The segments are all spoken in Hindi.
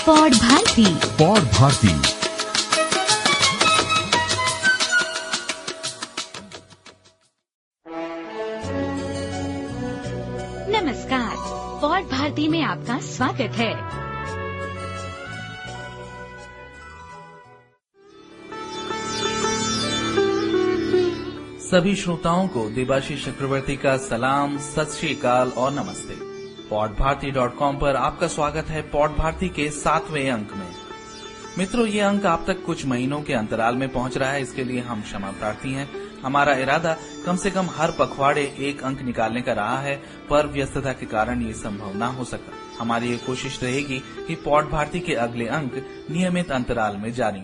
पॉड भारती। नमस्कार, पॉड भारती में आपका स्वागत है। सभी श्रोताओं को देवाशीष चक्रवर्ती का सलाम, सत श्री अकाल और नमस्ते। पॉडभारती.com पर आपका स्वागत है पॉड भारती के 7वें अंक में। मित्रों, ये अंक आप तक कुछ महीनों के अंतराल में पहुंच रहा है, इसके लिए हम क्षमा प्रार्थी हैं। हमारा इरादा कम से कम हर पखवाड़े एक अंक निकालने का रहा है, पर व्यस्तता के कारण ये संभव न हो सका। हमारी ये कोशिश रहेगी कि पॉड भारती के अगले अंक नियमित अंतराल में जारी।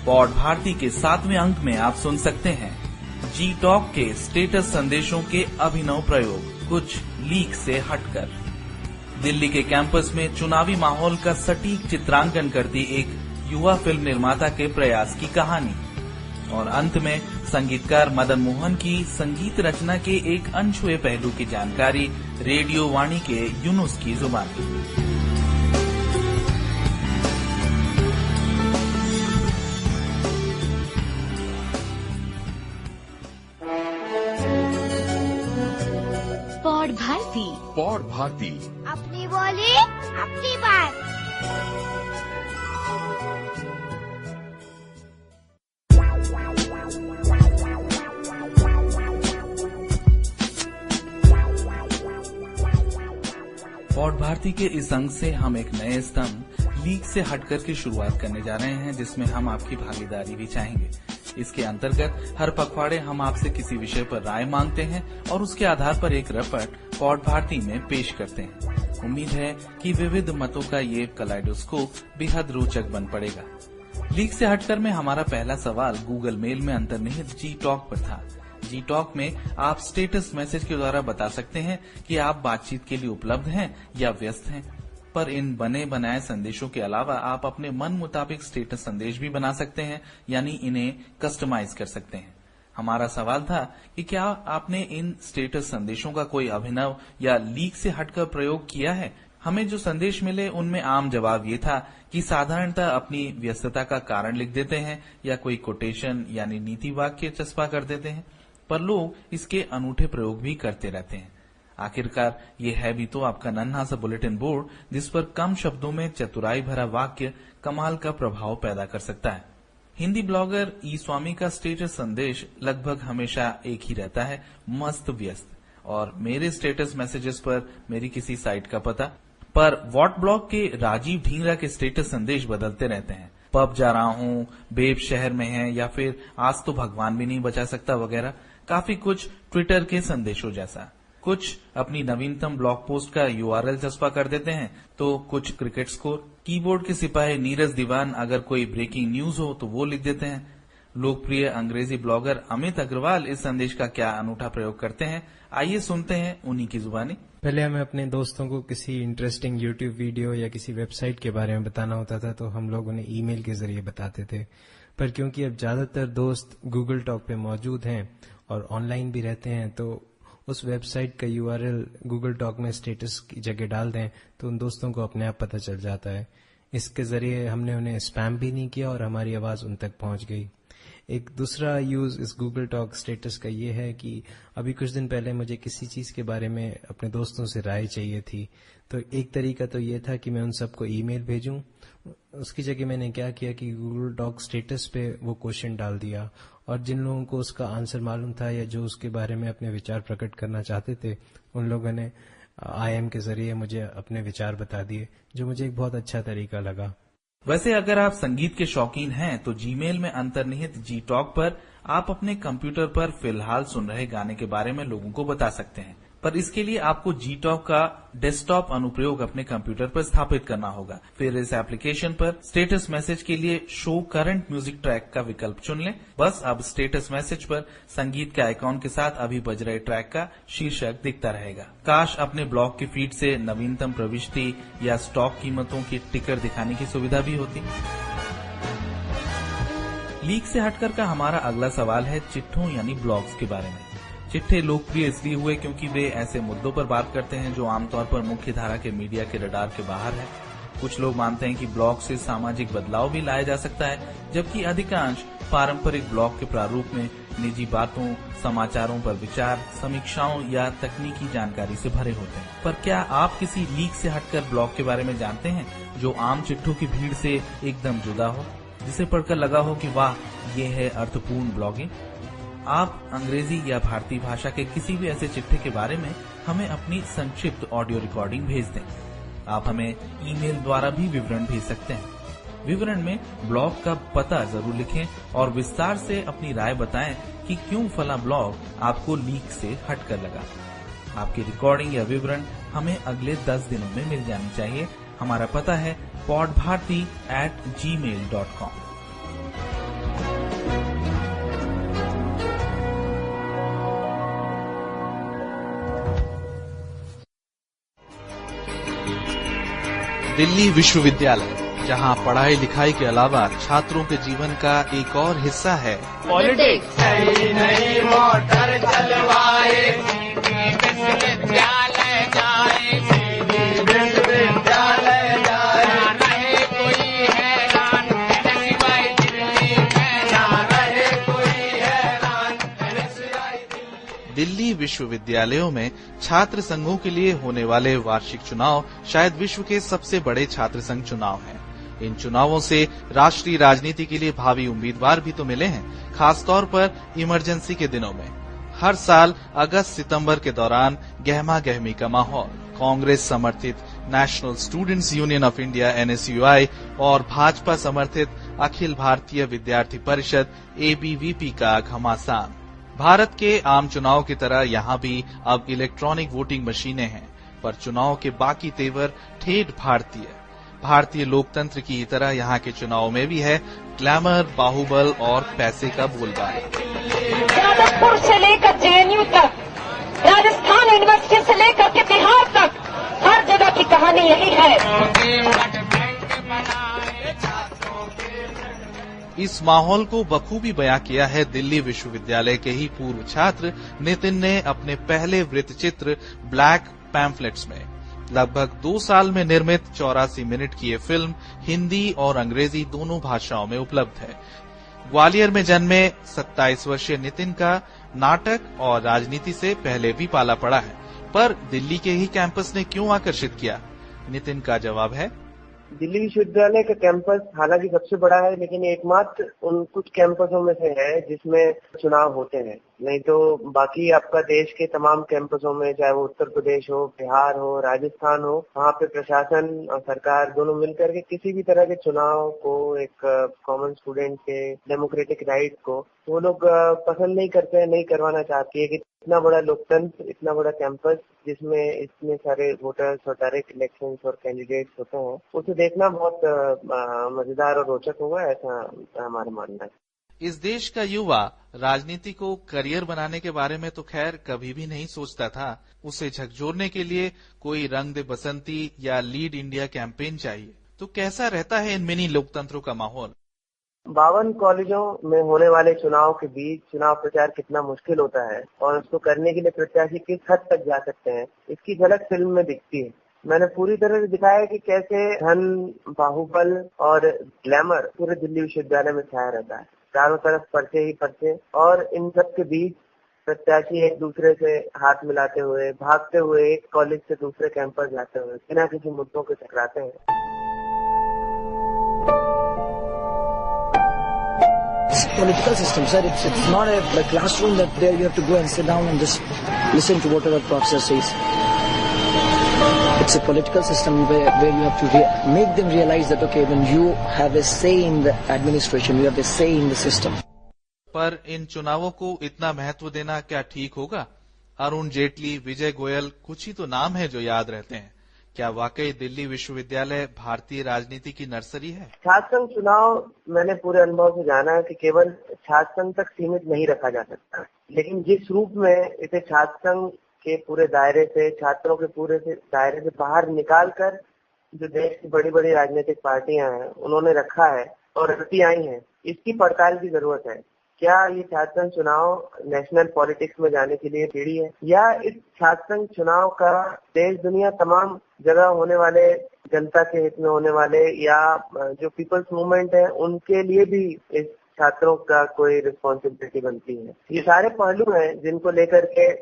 पॉड भारती के 7वें अंक में आप सुन सकते हैं जी टॉक के स्टेटस संदेशों के अभिनव प्रयोग, कुछ लीक से हटकर। दिल्ली के कैंपस में चुनावी माहौल का सटीक चित्रांकन करती एक युवा फिल्म निर्माता के प्रयास की कहानी, और अंत में संगीतकार मदन मोहन की संगीत रचना के एक अनछुए पहलू की जानकारी रेडियो वाणी के यूनुस की जुबानी। पॉड भारती, अपनी बोली अपनी बात। पॉड भारती के इस अंक से हम एक नए स्तंभ लीक से हटकर की शुरुआत करने जा रहे हैं, जिसमें हम आपकी भागीदारी भी चाहेंगे। इसके अंतर्गत हर पखवाड़े हम आपसे किसी विषय पर राय मांगते हैं और उसके आधार पर एक रपट पॉड भारती में पेश करते हैं। उम्मीद है कि विविध मतों का ये कलाइडोस्कोप बेहद रोचक बन पड़ेगा। लीक से हटकर में हमारा पहला सवाल गूगल मेल में अंतर्निहित जी टॉक पर था। जी टॉक में आप स्टेटस मैसेज के द्वारा बता सकते हैं कि आप बातचीत के लिए उपलब्ध हैं या व्यस्त हैं, पर इन बने बनाए संदेशों के अलावा आप अपने मन मुताबिक स्टेटस संदेश भी बना सकते हैं, यानी इन्हें कस्टमाइज कर सकते हैं। हमारा सवाल था कि क्या आपने इन स्टेटस संदेशों का कोई अभिनव या लीक से हटकर प्रयोग किया है। हमें जो संदेश मिले उनमें आम जवाब ये था कि साधारणतः अपनी व्यस्तता का कारण लिख देते हैं या कोई कोटेशन यानी नीति वाक्य चस्पा कर देते हैं, पर लोग इसके अनूठे प्रयोग भी करते रहते हैं। आखिरकार ये है भी तो आपका नन्हा सा बुलेटिन बोर्ड, जिस पर कम शब्दों में चतुराई भरा वाक्य कमाल का प्रभाव पैदा कर सकता है। हिंदी ब्लॉगर ई स्वामी का स्टेटस संदेश लगभग हमेशा एक ही रहता है, मस्त व्यस्त, और मेरे स्टेटस मैसेजेस पर मेरी किसी साइट का पता। पर वॉट ब्लॉग के राजीव ढींगरा के स्टेटस संदेश बदलते रहते हैं। पब जा रहा हूँ, बेब शहर में है, या फिर आज तो भगवान भी नहीं बचा सकता वगैरह। काफी कुछ ट्विटर के संदेशों जैसा। कुछ अपनी नवीनतम ब्लॉग पोस्ट का यूआरएल चस्पा कर देते हैं, तो कुछ क्रिकेट स्कोर। कीबोर्ड के सिपाही नीरज दीवान अगर कोई ब्रेकिंग न्यूज हो तो वो लिख देते हैं। लोकप्रिय अंग्रेजी ब्लॉगर अमित अग्रवाल इस संदेश का क्या अनूठा प्रयोग करते हैं, आइए सुनते हैं उन्हीं की जुबानी। पहले हमें अपने दोस्तों को किसी इंटरेस्टिंग यूट्यूब वीडियो या किसी वेबसाइट के बारे में बताना होता था, तो हम लोग उन्हें ईमेल के जरिए बताते थे। पर क्योंकि अब ज्यादातर दोस्त गूगल टॉक पे मौजूद हैं और ऑनलाइन भी रहते हैं, तो उस वेबसाइट का यूआरएल गूगल टॉक में स्टेटस की जगह डाल दें तो उन दोस्तों को अपने आप पता चल जाता है। इसके जरिए हमने उन्हें स्पैम भी नहीं किया और हमारी आवाज उन तक पहुंच गई। एक दूसरा यूज इस गूगल टॉक स्टेटस का ये है कि अभी कुछ दिन पहले मुझे किसी चीज के बारे में अपने दोस्तों से राय चाहिए थी, तो एक तरीका तो ये था कि मैं उन सबको ईमेल भेजूं। उसकी जगह मैंने क्या किया कि गूगल टॉक स्टेटस पे वो क्वेश्चन डाल दिया, और जिन लोगों को उसका आंसर मालूम था या जो उसके बारे में अपने विचार प्रकट करना चाहते थे, उन लोगों ने IM के जरिए मुझे अपने विचार बता दिए, जो मुझे एक बहुत अच्छा तरीका लगा। वैसे अगर आप संगीत के शौकीन हैं तो जीमेल में अंतर्निहित जी टॉक पर आप अपने कंप्यूटर पर फिलहाल सुन रहे गाने के बारे में लोगों को बता सकते हैं, पर इसके लिए आपको जी टॉक का डेस्कटॉप अनुप्रयोग अपने कंप्यूटर पर स्थापित करना होगा। फिर इस एप्लीकेशन पर स्टेटस मैसेज के लिए शो करंट म्यूजिक ट्रैक का विकल्प चुन लें। बस अब स्टेटस मैसेज पर संगीत के आइकॉन के साथ अभी बज रहे ट्रैक का शीर्षक दिखता रहेगा। काश अपने ब्लॉग की फीड से नवीनतम प्रविष्टि या स्टॉक कीमतों की टिकर दिखाने की सुविधा भी होती। लीक से हटकर का हमारा अगला सवाल है चिट्ठों यानी ब्लॉग्स के बारे में। चिट्ठे लोकप्रिय इसलिए हुए क्योंकि वे ऐसे मुद्दों पर बात करते हैं जो आमतौर पर मुख्य धारा के मीडिया के रडार के बाहर है। कुछ लोग मानते हैं कि ब्लॉग से सामाजिक बदलाव भी लाया जा सकता है, जबकि अधिकांश पारंपरिक ब्लॉग के प्रारूप में निजी बातों, समाचारों पर विचार, समीक्षाओं या तकनीकी जानकारी से भरे होते हैं। पर क्या आप किसी लीक से हटकर ब्लॉग के बारे में जानते हैं जो आम चिट्ठों की भीड़ से एकदम जुदा हो, जिसे पढ़कर लगा हो कि वाह, ये है अर्थपूर्ण ब्लॉगिंग? आप अंग्रेजी या भारतीय भाषा के किसी भी ऐसे चिट्ठे के बारे में हमें अपनी संक्षिप्त ऑडियो रिकॉर्डिंग भेज दें। आप हमें ईमेल द्वारा भी विवरण भेज सकते हैं। विवरण में ब्लॉग का पता जरूर लिखें और विस्तार से अपनी राय बताएं कि क्यों फला ब्लॉग आपको लीक से हटकर लगा। आपकी रिकॉर्डिंग या विवरण हमें अगले 10 दिनों में मिल जानी चाहिए। हमारा पता है podbharti@gmail.com। दिल्ली विश्वविद्यालय, जहां पढ़ाई लिखाई के अलावा छात्रों के जीवन का एक और हिस्सा है पॉलिटिक्स। नई मोटर चलवाए, विश्वविद्यालय जाए, विश्वविद्यालय जाए, रहे कोई हैरान, सिवाय दिल्ली में ना रहे कोई हैरान, सिवाय दिल्ली। दिल्ली विश्वविद्यालयों में छात्र संघों के लिए होने वाले वार्षिक चुनाव शायद विश्व के सबसे बड़े छात्र संघ चुनाव हैं। इन चुनावों से राष्ट्रीय राजनीति के लिए भावी उम्मीदवार भी तो मिले हैं, खासतौर पर इमरजेंसी के दिनों में। हर साल अगस्त-सितंबर के दौरान गहमा गहमी का माहौल। कांग्रेस समर्थित national students union of India NSUI और भाजपा समर्थित अखिल भारतीय विद्यार्थी परिषद ABVP का घमासान। भारत के आम चुनाव की तरह यहाँ भी अब इलेक्ट्रॉनिक वोटिंग मशीनें हैं, पर चुनाव के बाकी तेवर ठेठ भारतीय लोकतंत्र की तरह यहाँ के चुनाव में भी है ग्लैमर, बाहुबल और पैसे का बोलबाला। यादवपुर से लेकर JNU तक, राजस्थान यूनिवर्सिटी से लेकर के बिहार तक, हर जगह की कहानी यही है। इस माहौल को बखूबी बयां किया है दिल्ली विश्वविद्यालय के ही पूर्व छात्र नितिन ने अपने पहले वृत्तचित्र ब्लैक पैम्फलेट्स में। लगभग 2 साल में निर्मित 84 मिनट की ये फिल्म हिंदी और अंग्रेजी दोनों भाषाओं में उपलब्ध है। ग्वालियर में जन्मे 27 वर्षीय नितिन का नाटक और राजनीति से पहले भी पाला पड़ा है, पर दिल्ली के ही कैंपस ने क्यों आकर्षित किया? नितिन का जवाब है, दिल्ली विश्वविद्यालय का कैंपस हालांकि सबसे बड़ा है, लेकिन एकमात्र उन कुछ कैंपसों में से है जिसमें चुनाव होते हैं। नहीं तो बाकी आपका देश के तमाम कैंपसों में, चाहे वो उत्तर प्रदेश हो, बिहार हो, राजस्थान हो, वहाँ पे प्रशासन और सरकार दोनों मिलकर के किसी भी तरह के चुनाव को, एक कॉमन स्टूडेंट के डेमोक्रेटिक राइट को वो लोग पसंद नहीं करते हैं, नहीं करवाना चाहती है कि इतना बड़ा लोकतंत्र, इतना बड़ा कैंपस जिसमें इतने सारे वोटर्स और डायरेक्ट इलेक्शंस और कैंडिडेट्स होते हैं, उसे देखना बहुत मजेदार और रोचक होगा, ऐसा हमारा मानना है। इस देश का युवा राजनीति को करियर बनाने के बारे में तो खैर कभी भी नहीं सोचता था। उसे झकझोरने के लिए कोई रंग दे बसंती या लीड इंडिया कैंपेन चाहिए। तो कैसा रहता है इन मिनी लोकतंत्रों का माहौल? 52 कॉलेजों में होने वाले चुनाव के बीच चुनाव प्रचार कितना मुश्किल होता है और उसको करने के लिए प्रत्याशी किस हद तक जा सकते हैं, इसकी झलक फिल्म में दिखती है। मैंने पूरी तरह से दिखाया कि कैसे धन, बाहुबल और ग्लैमर पूरे दिल्ली विश्वविद्यालय में छाया रहता है। चारों तरफ पर्चे ही पर्चे, और इन सब के बीच प्रत्याशी एक दूसरे से हाथ मिलाते हुए, भागते हुए एक कॉलेज से दूसरे कैंपस जाते हुए बिना किसी मुद्दों के टकराते हैं। It's a political system, sir. It's not a classroom that there you have to go and sit down and just listen to whatever professor says. It's a political system where you have to make them realize that, okay, when you have a say in the administration, you have a say in the system. पर इन चुनावों को इतना महत्व देना क्या ठीक होगा? अरुण जेटली, विजय गोयल, कुछ ही तो नाम है जो याद रहते हैं। क्या वाकई दिल्ली विश्वविद्यालय भारतीय राजनीति की नर्सरी है? छात्र संघ चुनाव मैंने पूरे अनुभव से जाना है कि केवल छात्र संघ तक सीमित नहीं रखा जा सकता, लेकिन जिस रूप में इसे छात्र संघ के पूरे दायरे से, छात्रों के पूरे से दायरे से बाहर निकालकर जो देश की बड़ी बड़ी राजनीतिक पार्टियां हैं उन्होंने रखा है और रखती आई हैं, इसकी पड़ताल की जरूरत है। क्या ये छात्र संघ चुनाव नेशनल पॉलिटिक्स में जाने के लिए सीढ़ी है, या इस छात्र संघ चुनाव का देश दुनिया तमाम जगह होने वाले जनता के हित में होने वाले या जो पीपल्स मूवमेंट है उनके लिए भी इस छात्रों का कोई रिस्पॉन्सिबिलिटी बनती है। ये सारे पहलू हैं जिनको लेकर के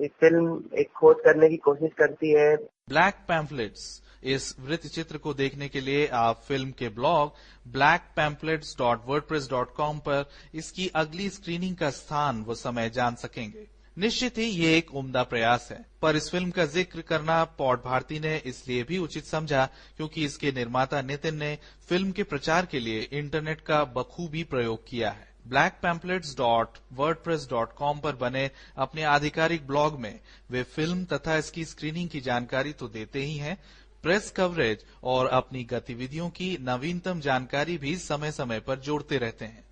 फिल्म एक खोज करने की कोशिश करती है। ब्लैक पैम्फलेट्स इस वृत्त चित्र को देखने के लिए आप फिल्म के ब्लॉग blackpamphlets.wordpress.com पर इसकी अगली स्क्रीनिंग का स्थान व समय जान सकेंगे। निश्चित ही ये एक उम्दा प्रयास है, पर इस फिल्म का जिक्र करना पॉड भारती ने इसलिए भी उचित समझा क्योंकि इसके निर्माता नितिन ने फिल्म के प्रचार के लिए इंटरनेट का बखूबी प्रयोग किया है। blackpamphlets.wordpress.com पर बने अपने आधिकारिक ब्लॉग में वे फिल्म तथा इसकी स्क्रीनिंग की जानकारी तो देते ही हैं, प्रेस कवरेज और अपनी गतिविधियों की नवीनतम जानकारी भी समय समय पर जोड़ते रहते हैं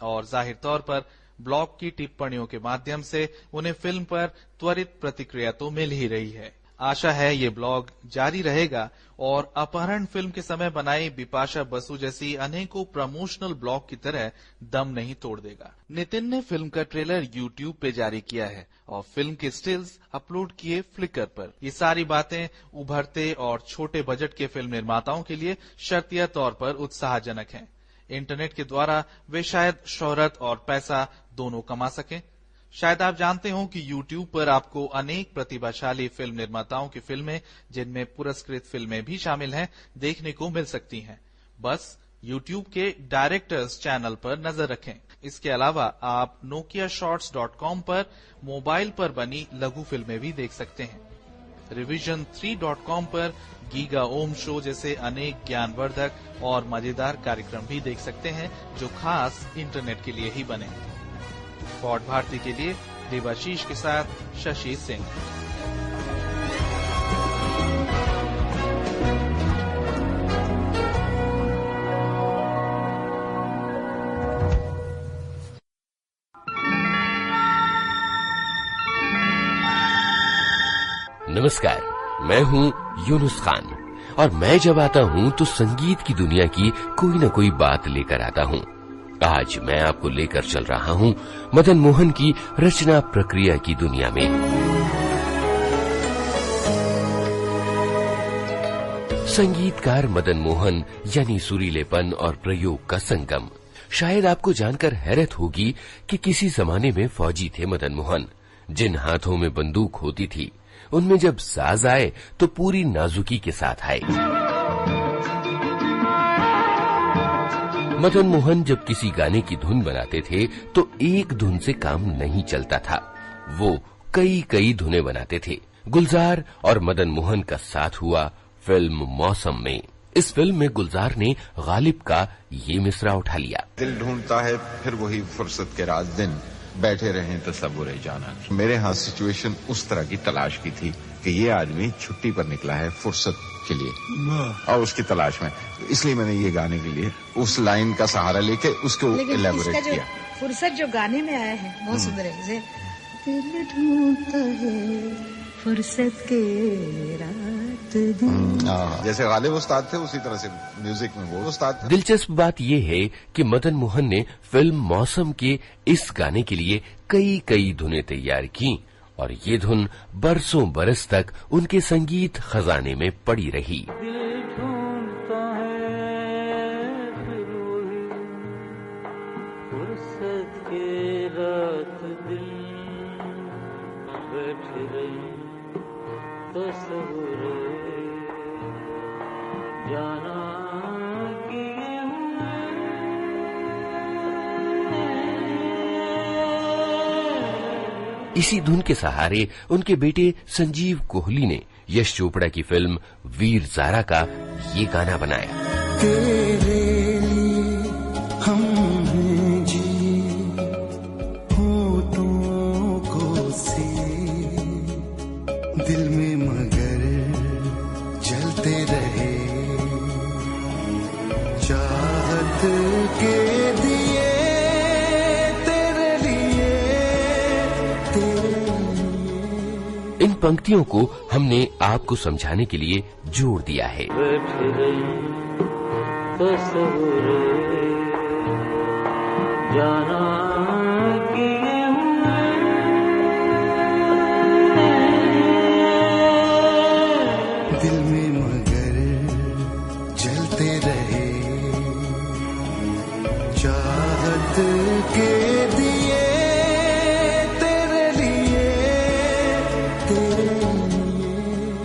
और जाहिर तौर पर ब्लॉग की टिप्पणियों के माध्यम से उन्हें फिल्म पर त्वरित प्रतिक्रिया तो मिल ही रही है। आशा है ये ब्लॉग जारी रहेगा और अपहरण फिल्म के समय बनाई बिपाशा बसु जैसी अनेकों प्रमोशनल ब्लॉग की तरह दम नहीं तोड़ देगा। नितिन ने फिल्म का ट्रेलर YouTube पे जारी किया है और फिल्म के स्टिल्स अपलोड किए फ्लिकर पर। ये सारी बातें उभरते और छोटे बजट के फिल्म निर्माताओं के लिए शर्तिया तौर पर उत्साहजनक हैं। इंटरनेट के द्वारा वे शायद शोहरत और पैसा दोनों कमा सकें। शायद आप जानते हो कि YouTube पर आपको अनेक प्रतिभाशाली फिल्म निर्माताओं की फिल्में, जिनमें पुरस्कृत फिल्में भी शामिल हैं, देखने को मिल सकती हैं। बस YouTube के डायरेक्टर्स चैनल पर नजर रखें। इसके अलावा आप nokiashorts.com पर मोबाइल पर बनी लघु फिल्में भी देख सकते हैं। revision3.com पर गीगा ओम शो जैसे अनेक ज्ञानवर्धक और मजेदार कार्यक्रम भी देख सकते हैं जो खास इंटरनेट के लिए ही बने। पॉड भारती के लिए देवाशीष के साथ शशि सिंह। नमस्कार, मैं हूं यूनुस खान और मैं जब आता हूं तो संगीत की दुनिया की कोई न कोई बात लेकर आता हूं। आज मैं आपको लेकर चल रहा हूं मदन मोहन की रचना प्रक्रिया की दुनिया में। संगीतकार मदन मोहन यानी सुरीलेपन और प्रयोग का संगम। शायद आपको जानकर हैरत होगी कि किसी जमाने में फौजी थे मदन मोहन। जिन हाथों में बंदूक होती थी उनमें जब साज आए तो पूरी नाजुकी के साथ आए। मदन मोहन जब किसी गाने की धुन बनाते थे तो एक धुन से काम नहीं चलता था, वो कई कई धुनें बनाते थे। गुलजार और मदन मोहन का साथ हुआ फिल्म मौसम में। इस फिल्म में गुलजार ने गालिब का ये मिसरा उठा लिया। दिल ढूंढता है फिर वही फुर्सत के रात दिन, बैठे रहें तसव्वुर जाना। मेरे यहाँ सिचुएशन उस तरह की तलाश की थी कि ये आदमी छुट्टी पर निकला है फुर्सत के लिए और उसकी तलाश में, इसलिए मैंने ये गाने के लिए उस लाइन का सहारा लेके उसको इलेबोरेट किया। फुर्सत जो गाने में आया है बहुत सुंदर है। दिल ढूंढता है फुर्सत के रात दिन। जैसे गालिब उस्ताद थे उसी तरह से म्यूजिक में वो उस्ताद थे। दिलचस्प बात यह है कि मदन मोहन ने फिल्म मौसम के इस गाने के लिए कई कई धुनें तैयार की और ये धुन बरसों बरस तक उनके संगीत खजाने में पड़ी रही। इसी धुन के सहारे उनके बेटे संजीव कोहली ने यश चोपड़ा की फिल्म वीर ज़ारा का ये गाना बनाया। तेरे लिए हम हैं जी, होठों को से दिल में मगर जलते रहे, चाहत के दिए तेरे लिए। इन पंक्तियों को हमने आपको समझाने के लिए जोड़ दिया है। जाना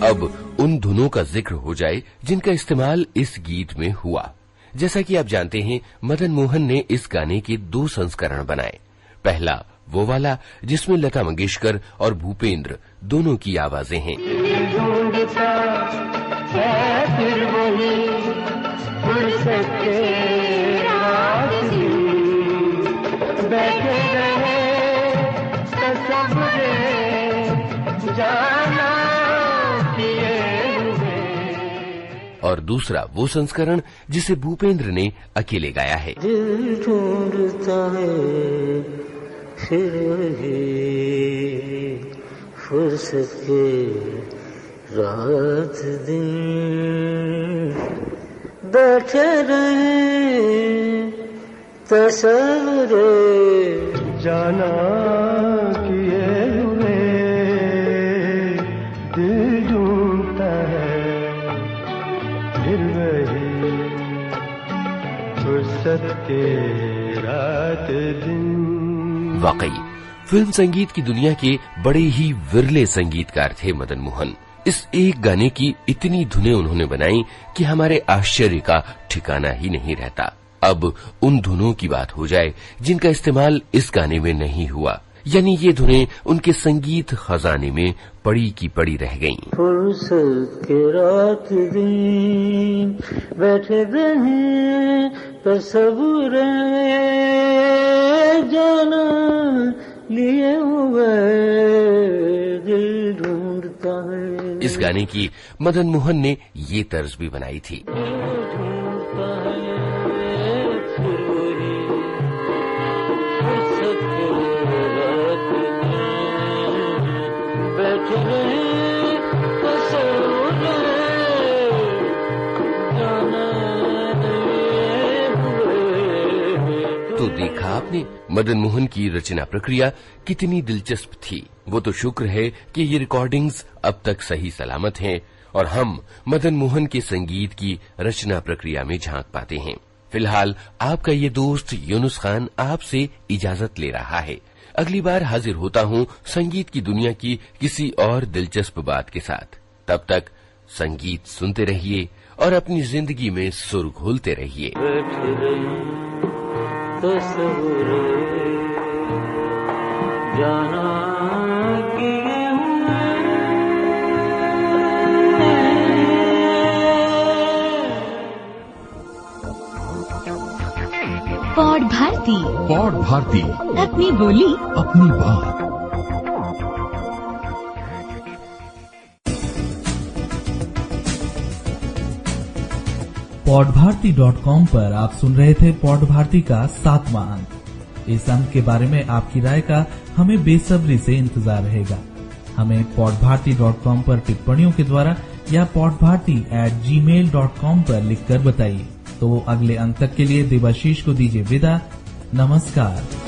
अब उन धुनों का जिक्र हो जाए जिनका इस्तेमाल इस गीत में हुआ। जैसा कि आप जानते हैं, मदन मोहन ने इस गाने के 2 संस्करण बनाए। पहला वो वाला जिसमें लता मंगेशकर और भूपेंद्र दोनों की आवाजें हैं। और दूसरा वो संस्करण जिसे भूपेंद्र ने अकेले गाया है। दिल ढूंढता है फिर वही फुर्सत के रात दिन, बैठे रहे तस्वीर जाना किए हुए, दिल ढूंढता है फिर वही फुर्सत के रात दिन। वाकई फिल्म संगीत की दुनिया के बड़े ही विरले संगीतकार थे मदन मोहन। इस एक गाने की इतनी धुनें उन्होंने बनाई कि हमारे आश्चर्य का ठिकाना ही नहीं रहता। अब उन धुनों की बात हो जाए जिनका इस्तेमाल इस गाने में नहीं हुआ, यानी ये धुनें उनके संगीत खजाने में पड़ी की पड़ी रह गईं। फुर्सत के रात दिन बैठे रहे तस्वीर जाना लिए हुए, दिल ढूंढता है। इस गाने की मदन मोहन ने ये तर्ज भी बनाई थी। तो देखा आपने मदन मोहन की रचना प्रक्रिया कितनी दिलचस्प थी। वो तो शुक्र है कि ये रिकॉर्डिंग्स अब तक सही सलामत हैं और हम मदन मोहन के संगीत की रचना प्रक्रिया में झांक पाते हैं। फिलहाल आपका ये दोस्त यूनुस खान आपसे इजाजत ले रहा है। अगली बार हाजिर होता हूँ संगीत की दुनिया की किसी और दिलचस्प बात के साथ। तब तक संगीत सुनते रहिए और अपनी जिंदगी में सुर घोलते रहिए। जाना पॉड भारती। पॉड भारती, अपनी बोली अपनी बात। podbharti.com पर आप सुन रहे थे पॉड भारती का 7वां अंक। इस अंक के बारे में आपकी राय का हमें बेसब्री से इंतजार रहेगा। हमें podbharti.com पर टिप्पणियों के द्वारा या podbharti@gmail.com पर लिखकर बताइए। तो अगले अंक तक के लिए देवाशीष को दीजिए विदा। नमस्कार।